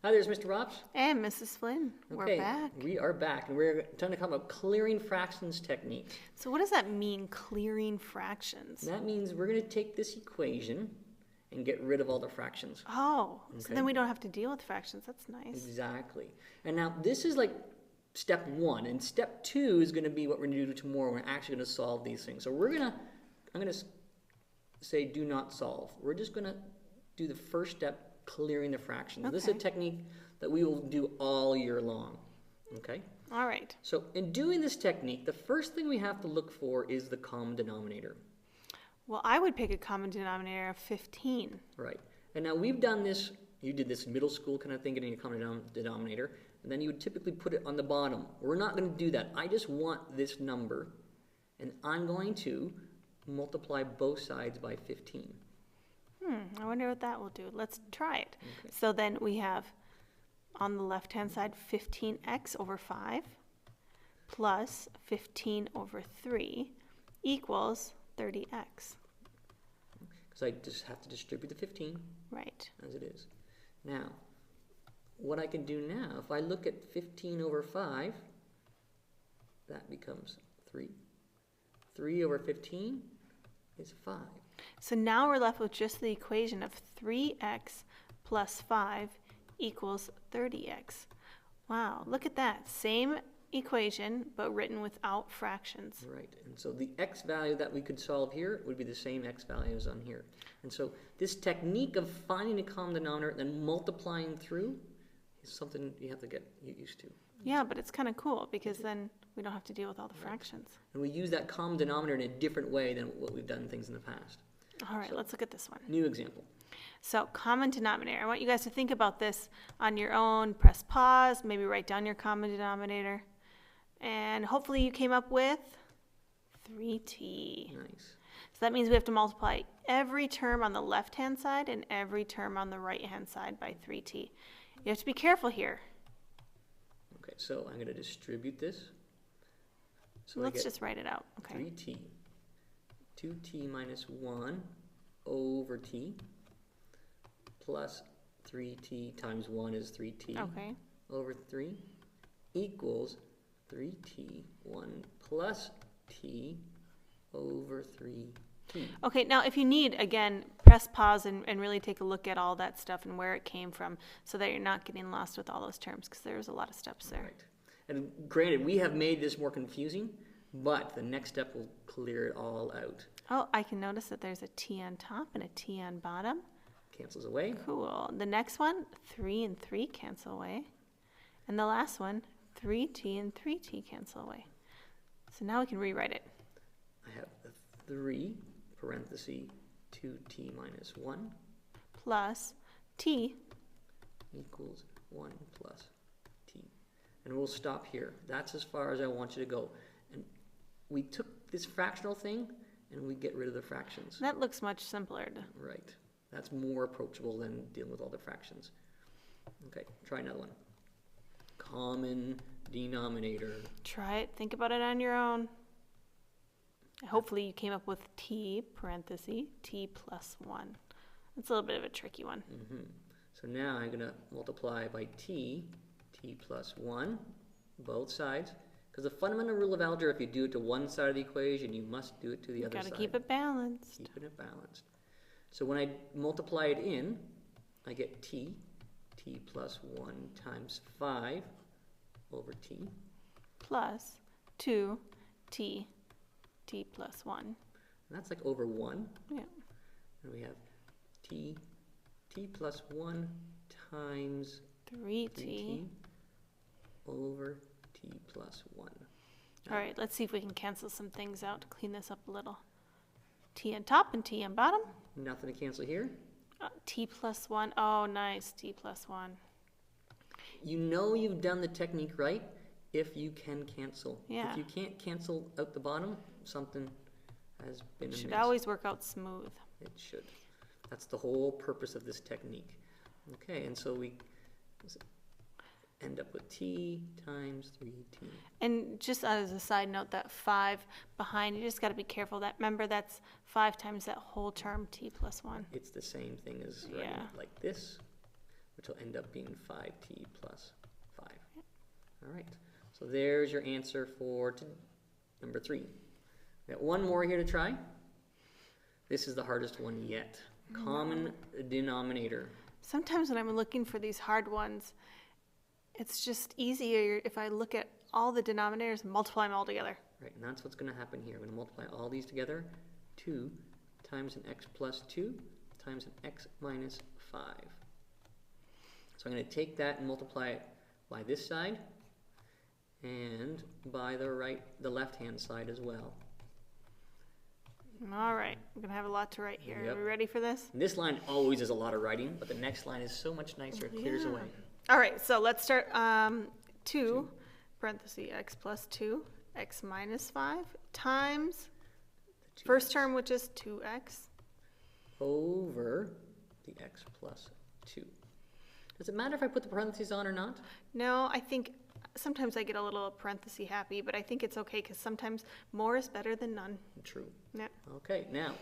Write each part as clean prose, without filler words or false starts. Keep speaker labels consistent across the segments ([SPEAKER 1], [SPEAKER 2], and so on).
[SPEAKER 1] Hi, there's Mr. Rops.
[SPEAKER 2] And Mrs. Flynn, we're
[SPEAKER 1] Okay,
[SPEAKER 2] back.
[SPEAKER 1] we are back, and we're trying to come up with clearing fractions technique.
[SPEAKER 2] So what does that mean, clearing fractions?
[SPEAKER 1] That means we're going to take this equation and get rid of all the fractions.
[SPEAKER 2] Oh, so
[SPEAKER 1] Okay.
[SPEAKER 2] then we don't have to deal with fractions. That's nice.
[SPEAKER 1] Exactly. And now this is like step one, and step two is going to be what we're going to do tomorrow. We're actually going to solve these things. So I'm going to say do not solve. We're just going to do the first step, clearing the fractions. This is a
[SPEAKER 2] Okay.
[SPEAKER 1] technique that we will do all year long. Okay?
[SPEAKER 2] All right.
[SPEAKER 1] So in doing this technique, the first thing we have to look for is the common denominator.
[SPEAKER 2] Well, I would pick a common denominator of 15.
[SPEAKER 1] Right. And now we've done this, you did this in middle school kind of thing, getting a common denominator, and then you would typically put it on the bottom. We're not going to do that. I just want this number, and I'm going to multiply both sides by 15.
[SPEAKER 2] I wonder what that will do. Let's try it.
[SPEAKER 1] Okay.
[SPEAKER 2] So then we have on the left-hand side 15x over 5 plus 15 over 3 equals 30x.
[SPEAKER 1] Because I just have to distribute the 15
[SPEAKER 2] Right.
[SPEAKER 1] as it is. Now, what I can do now, if I look at 15 over 5, that becomes 3. 3 over 15 is 5.
[SPEAKER 2] So now we're left with just the equation of 3x plus 5 equals 30x. Wow, look at that. Same equation, but written without fractions.
[SPEAKER 1] Right, and so the x value that we could solve here would be the same x value as on here. And so this technique of finding a common denominator and then multiplying through is something you have to get used to.
[SPEAKER 2] Yeah, but it's kind of cool because then we don't have to deal with all the fractions.
[SPEAKER 1] And we use that common denominator in a different way than what we've done things in the past.
[SPEAKER 2] All right, let's look at this one.
[SPEAKER 1] New example.
[SPEAKER 2] So common denominator. I want you guys to think about this on your own. Press pause, maybe write down your common denominator. And hopefully you came up with 3t.
[SPEAKER 1] Nice.
[SPEAKER 2] So that means we have to multiply every term on the left-hand side and every term on the right-hand side by 3t. You have to be careful here.
[SPEAKER 1] Okay, so I'm going to distribute this. So
[SPEAKER 2] Let's
[SPEAKER 1] I get
[SPEAKER 2] just write it out. Okay.
[SPEAKER 1] 3t. 2t minus 1 over t plus 3t times 1 is 3t
[SPEAKER 2] Okay.
[SPEAKER 1] over 3 equals 3t 1 plus t over 3t.
[SPEAKER 2] Okay, now if you need, again, press pause and really take a look at all that stuff and where it came from so that you're not getting lost with all those terms because there's a lot of steps there.
[SPEAKER 1] Right. And granted, we have made this more confusing, but the next step will clear it all out.
[SPEAKER 2] Oh, I can notice that there's a t on top and a t on bottom.
[SPEAKER 1] Cancels away.
[SPEAKER 2] Cool. The next one, 3 and 3 cancel away. And the last one, 3t and 3t cancel away. So now we can rewrite it.
[SPEAKER 1] I have the 3 parenthesis 2t minus 1
[SPEAKER 2] Plus t.
[SPEAKER 1] equals 1 plus t. And we'll stop here. That's as far as I want you to go. And we took this fractional thing and we get rid of the fractions.
[SPEAKER 2] That looks much simpler.
[SPEAKER 1] Right. That's more approachable than dealing with all the fractions. Okay, try another one. Common denominator.
[SPEAKER 2] Try it. Think about it on your own. Hopefully you came up with t, parenthesis, t plus 1. It's a little bit of a tricky one.
[SPEAKER 1] So now I'm going to multiply by t plus 1, both sides. Because the fundamental rule of algebra, if you do it to one side of the equation, you must do it to the other side.
[SPEAKER 2] Got to keep it balanced.
[SPEAKER 1] Keeping it balanced. So when I multiply it in, I get t plus 1 times 5 over t.
[SPEAKER 2] Plus 2t, t plus 1.
[SPEAKER 1] And that's like over 1.
[SPEAKER 2] Yeah.
[SPEAKER 1] And we have t plus 1 times
[SPEAKER 2] 3t.
[SPEAKER 1] over t plus 1.
[SPEAKER 2] All right, let's see if we can cancel some things out to clean this up a little. T on top and t on bottom.
[SPEAKER 1] Nothing to cancel here.
[SPEAKER 2] T plus 1. Oh, nice. T plus 1.
[SPEAKER 1] You know you've done the technique right if you can cancel.
[SPEAKER 2] Yeah.
[SPEAKER 1] If you can't cancel out the bottom, something has been amiss.
[SPEAKER 2] Should always work out smooth.
[SPEAKER 1] It should. That's the whole purpose of this technique. Okay, and so we end up with t times 3t.
[SPEAKER 2] And just as a side note, that 5 behind, you just got to be careful. That remember, that's 5 times that whole term, t plus 1.
[SPEAKER 1] It's the same thing as writing
[SPEAKER 2] Yeah.
[SPEAKER 1] it like this. which will end up being 5t plus 5. All right, so there's your answer for number 3. We got one more here to try. This is the hardest one yet. Common denominator.
[SPEAKER 2] Sometimes when I'm looking for these hard ones, it's just easier if I look at all the denominators and multiply them all together.
[SPEAKER 1] Right, and that's what's going to happen here. We're going to multiply all these together. 2 times an x plus 2 times an x minus 5. So I'm going to take that and multiply it by this side and by the left-hand side as well.
[SPEAKER 2] All right, I'm gonna have a lot to write here.
[SPEAKER 1] Yep.
[SPEAKER 2] Are we ready for this?
[SPEAKER 1] And this line always is a lot of writing, but the next line is so much nicer. It clears away.
[SPEAKER 2] All right, so let's start 2 parenthesis x plus 2 x minus 5 times first term, which is 2x
[SPEAKER 1] over the x plus 2. Does it matter if I put the parentheses on or not?
[SPEAKER 2] No, I think sometimes I get a little parenthesis happy, but I think it's okay because sometimes more is better than none.
[SPEAKER 1] True.
[SPEAKER 2] Yeah.
[SPEAKER 1] Okay, now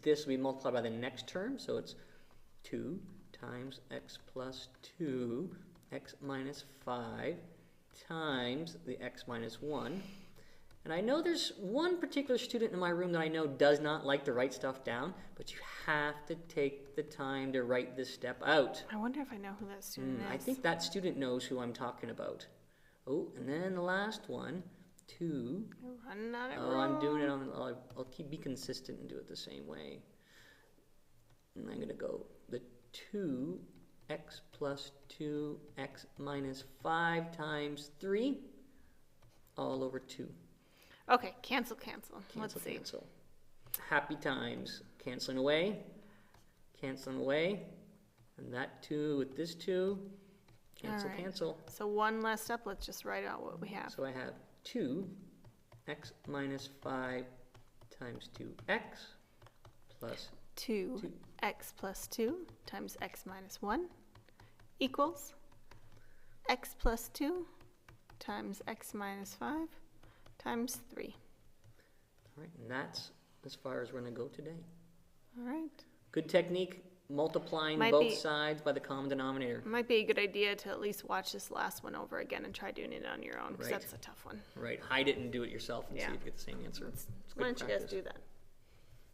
[SPEAKER 1] this will be multiplied by the next term, so it's 2 times x plus 2 x minus 5 times the x minus 1. And I know there's one particular student in my room that I know does not like to write stuff down, but you have to take the time to write this step out.
[SPEAKER 2] I wonder if I know who that student is.
[SPEAKER 1] I think that student knows who I'm talking about. Oh, and then the last one, 2.
[SPEAKER 2] You're running out of
[SPEAKER 1] Oh, I'm doing it
[SPEAKER 2] room.
[SPEAKER 1] on, I'll be consistent and do it the same way. And I'm going to go the 2x plus 2x minus 5 times 3 all over 2.
[SPEAKER 2] Okay, cancel. Let's see.
[SPEAKER 1] Cancel. Happy times. Canceling away. And that 2 with this 2. Cancel,
[SPEAKER 2] All right.
[SPEAKER 1] cancel.
[SPEAKER 2] So one last step, let's just write out what we have.
[SPEAKER 1] So I have 2x minus 5 times 2x plus
[SPEAKER 2] 2x plus 2 times x minus 1 equals x plus 2 times x minus 5 times 3.
[SPEAKER 1] All right, and that's as far as we're going to go today.
[SPEAKER 2] All right.
[SPEAKER 1] Good technique, multiplying
[SPEAKER 2] Might
[SPEAKER 1] both
[SPEAKER 2] be-
[SPEAKER 1] sides by the common denominator.
[SPEAKER 2] Might be a good idea to at least watch this last one over again and try doing it on your own, because
[SPEAKER 1] Right.
[SPEAKER 2] that's a tough one.
[SPEAKER 1] Right, hide it and do it yourself and see
[SPEAKER 2] Yeah.
[SPEAKER 1] if you get the same answer. It's
[SPEAKER 2] Why
[SPEAKER 1] good
[SPEAKER 2] don't you guys
[SPEAKER 1] practice.
[SPEAKER 2] do that?